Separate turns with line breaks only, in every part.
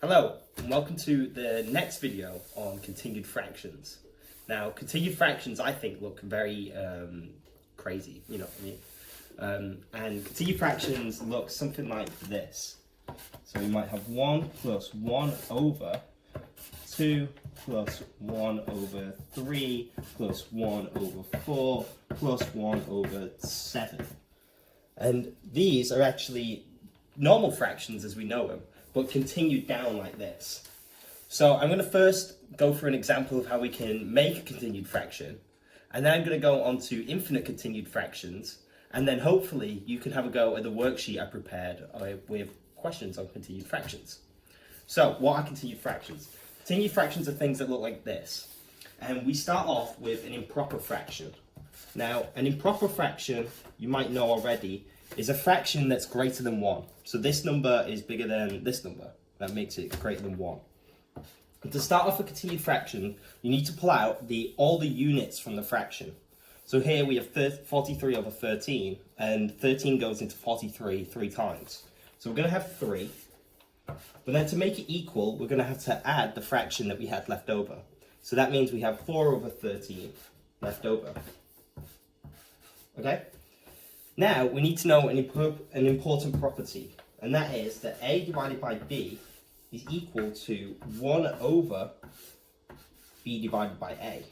Hello, and welcome to the next video on continued fractions. Now, continued fractions, I think, look very crazy, you know what I mean? And continued fractions look something like this. So we might have 1 plus 1 over 2 plus 1 over 3 plus 1 over 4 plus 1 over 7. And these are actually normal fractions as we know them, but continued down like this. So I'm going to first go for an example of how we can make a continued fraction, and then I'm going to go on to infinite continued fractions, and then hopefully you can have a go at the worksheet I prepared with questions on continued fractions. So what are continued fractions? Continued fractions are things that look like this, and we start off with an improper fraction. Now, an improper fraction, you might know already, is a fraction that's greater than 1. So this number is bigger than this number. That makes it greater than 1. And to start off a continued fraction, you need to pull out all the units from the fraction. So here we have 43 over 13, and 13 goes into 43 3 times. So we're going to have 3. But then to make it equal, we're going to have to add the fraction that we had left over. So that means we have 4 over 13 left over. Okay? Now, we need to know an important property, and that is that a divided by b is equal to 1 over b divided by a.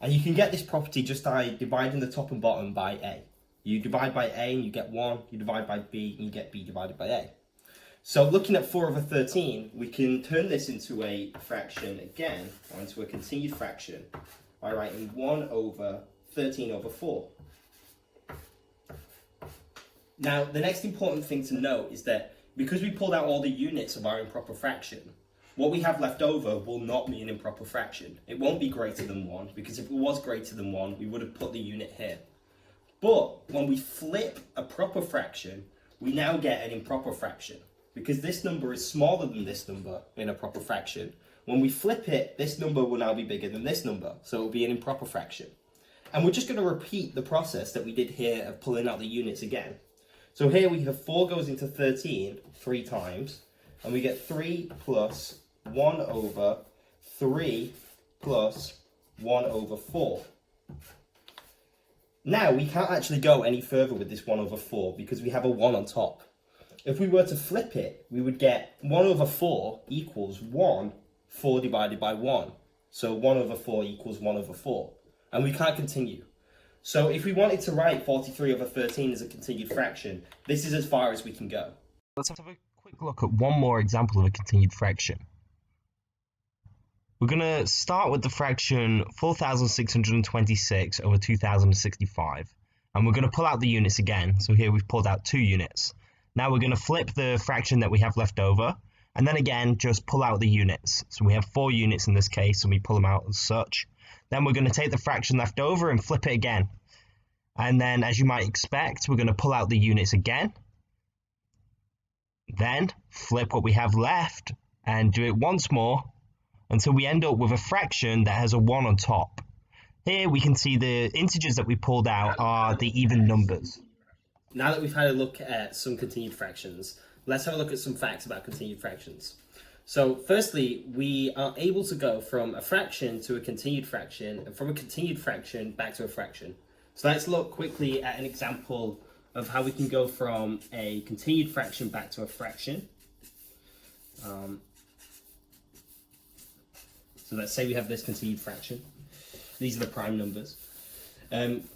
And you can get this property just by dividing the top and bottom by a. You divide by a and you get 1, you divide by b and you get b divided by a. So looking at 4 over 13, we can turn this into a fraction again, or into a continued fraction, by writing 1 over 13 over 4. Now, the next important thing to note is that because we pulled out all the units of our improper fraction, what we have left over will not be an improper fraction. It won't be greater than 1, because if it was greater than 1, we would have put the unit here. But when we flip a proper fraction, we now get an improper fraction. Because this number is smaller than this number in a proper fraction, when we flip it, this number will now be bigger than this number, so it will be an improper fraction. And we're just going to repeat the process that we did here of pulling out the units again. So here we have 4 goes into 13 3 times, and we get 3 plus 1 over 3 plus 1 over 4. Now we can't actually go any further with this 1 over 4 because we have a 1 on top. If we were to flip it, we would get 1 over 4 equals 4 divided by 1. So 1 over 4 equals 1 over 4. And we can't continue. So if we wanted to write 43 over 13 as a continued fraction, this is as far as we can go.
Let's have a quick look at one more example of a continued fraction. We're going to start with the fraction 4,626 over 2,065. And we're going to pull out the units again. So here we've pulled out 2 units. Now we're going to flip the fraction that we have left over. And then again, just pull out the units. So we have 4 units in this case, and we pull them out as such. Then we're going to take the fraction left over and flip it again. And then, as you might expect, we're going to pull out the units again. Then flip what we have left and do it once more until we end up with a fraction that has a 1 on top. Here we can see the integers that we pulled out are the even numbers.
Now that we've had a look at some continued fractions, let's have a look at some facts about continued fractions. So firstly, we are able to go from a fraction to a continued fraction, and from a continued fraction back to a fraction. So let's look quickly at an example of how we can go from a continued fraction back to a fraction. So let's say we have this continued fraction. These are the prime numbers.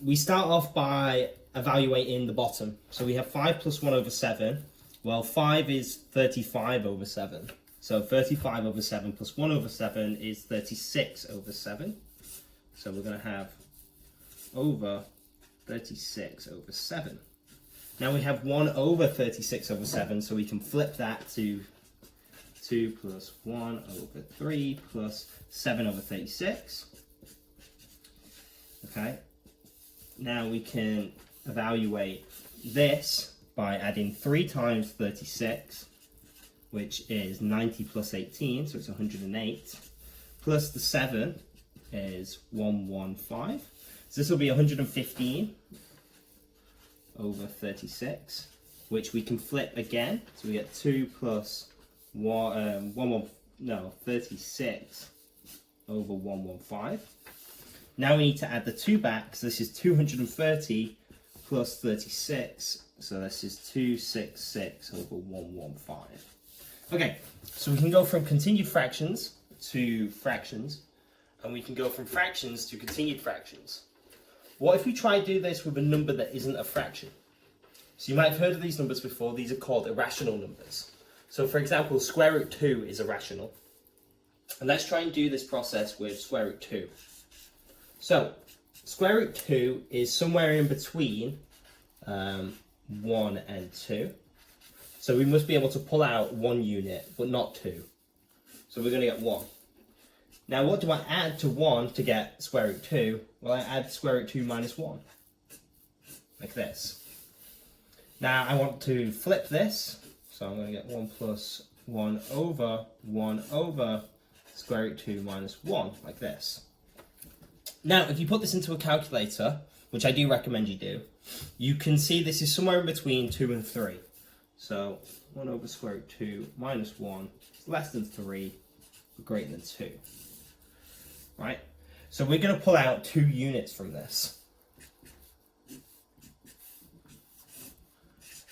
We start off by evaluating the bottom. So we have 5 plus 1 over 7. Well, 5 is 35 over 7. So 35 over 7 plus 1 over 7 is 36 over 7. So we're going to have over 36 over 7. Now we have 1 over 36 over 7, so we can flip that to 2 plus 1 over 3 plus 7 over 36. Okay. Now we can evaluate this by adding 3 times 36, which is 90 plus 18, so it's 108, plus the 7 is 115. So this will be 115 over 36, which we can flip again. So we get 2 plus 36 over 115. Now we need to add the 2 back, because this is 230 plus 36, so this is 266 over 115. Okay, so we can go from continued fractions to fractions, and we can go from fractions to continued fractions. What if we try and do this with a number that isn't a fraction? So you might have heard of these numbers before. These are called irrational numbers. So for example, square root 2 is irrational. And let's try and do this process with square root 2. So square root 2 is somewhere in between 1 and 2. So we must be able to pull out 1 unit, but not 2. So we're going to get 1. Now what do I add to 1 to get square root 2? Well, I add square root 2 minus 1. Like this. Now I want to flip this. So I'm going to get 1 plus 1 over square root 2 minus 1, like this. Now, if you put this into a calculator, which I do recommend you do, you can see this is somewhere in between 2 and 3. So 1 over square root 2 minus 1 is less than 3, but greater than 2. Right? So we're going to pull out 2 units from this.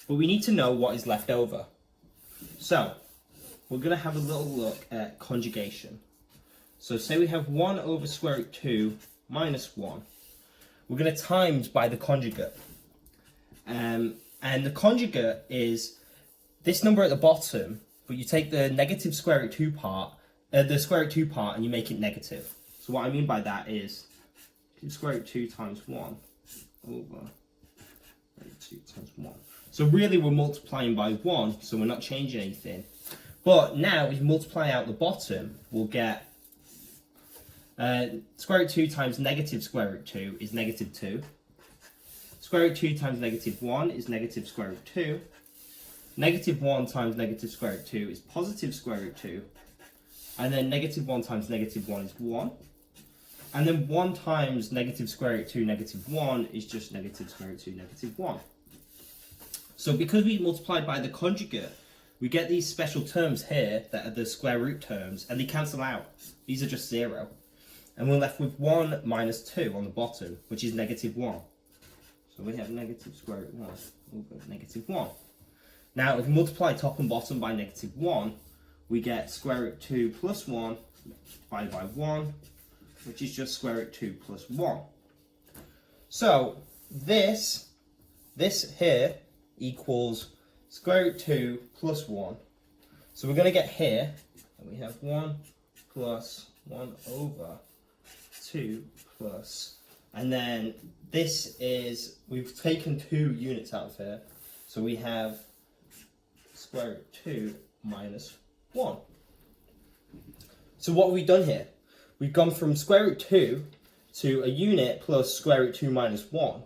But we need to know what is left over. So we're going to have a little look at conjugation. So say we have 1 over square root 2 minus 1. We're going to times by the conjugate. And the conjugate is this number at the bottom, but you take the negative square root 2 part, the square root 2 part, and you make it negative. So what I mean by that is square root 2 times 1 over 2 times 1. So really we're multiplying by 1, so we're not changing anything. But now if you multiply out the bottom, we'll get square root 2 times negative square root 2 is negative 2. Square root 2 times negative 1 is negative square root 2. Negative 1 times negative square root 2 is positive square root 2. And then negative 1 times negative 1 is 1. And then 1 times negative square root 2 negative 1 is just negative square root 2 negative 1. So because we multiplied by the conjugate, we get these special terms here that are the square root terms, and they cancel out. These are just 0. And we're left with 1 minus 2 on the bottom, which is negative 1. So we have negative square root 1 over negative 1. Now, if we multiply top and bottom by negative 1, we get square root 2 plus 1 divided by 1, which is just square root 2 plus 1. So this here equals square root 2 plus 1. So we're going to get here, and we have 1 plus 1 over 2 plus, and then this is, we've taken 2 units out of here, so we have square root 2 minus 1. So what have we done here? We've gone from square root 2 to a unit plus square root 2 minus 1.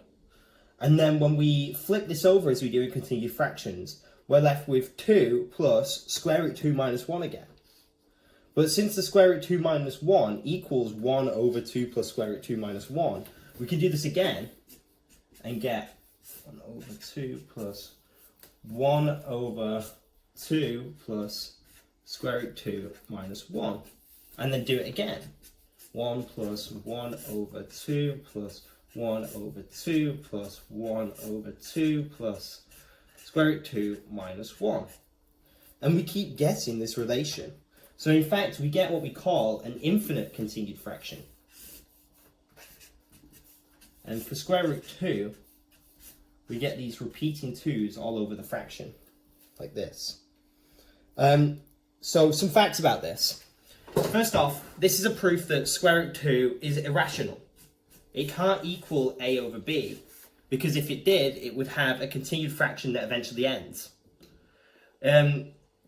And then when we flip this over as we do in continued fractions, we're left with 2 plus square root 2 minus 1 again. But since the square root 2 minus 1 equals 1 over 2 plus square root 2 minus 1, we can do this again and get 1 over 2 plus 1 over 2 plus square root 2 minus 1. And then do it again. 1 plus 1 over 2 plus 1 over 2 plus 1 over 2 plus square root 2 minus 1. And we keep getting this relation. So in fact, we get what we call an infinite continued fraction. And for square root 2, we get these repeating 2's all over the fraction, like this. So some facts about this. First off, this is a proof that square root 2 is irrational. It can't equal a over b, because if it did, it would have a continued fraction that eventually ends.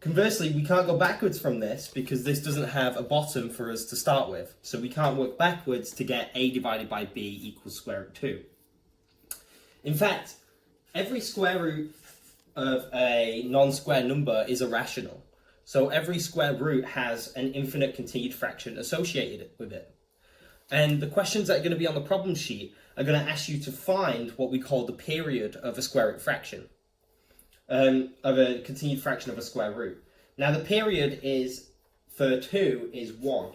Conversely, we can't go backwards from this because this doesn't have a bottom for us to start with. So we can't work backwards to get a divided by b equals square root 2. In fact, every square root of a non-square number is irrational. So every square root has an infinite continued fraction associated with it. And the questions that are going to be on the problem sheet are going to ask you to find what we call the period of a square root fraction. Of a continued fraction of a square root. Now the period is for 2 is 1,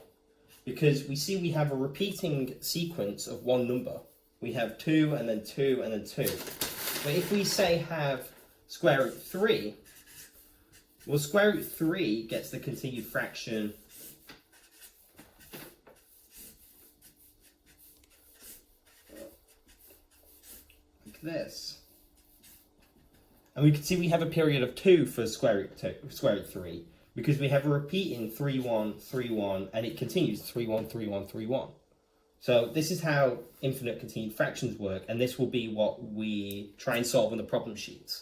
because we see we have a repeating sequence of one number. We have 2 and then 2 and then 2. But if we say have square root 3, well, square root 3 gets the continued fraction like this. And we can see we have a period of 2 for square root 3, because we have a repeating 3, 1, 3, 1, and it continues 3, 1, 3, 1, 3, 1. So this is how infinite continued fractions work, and this will be what we try and solve on the problem sheets.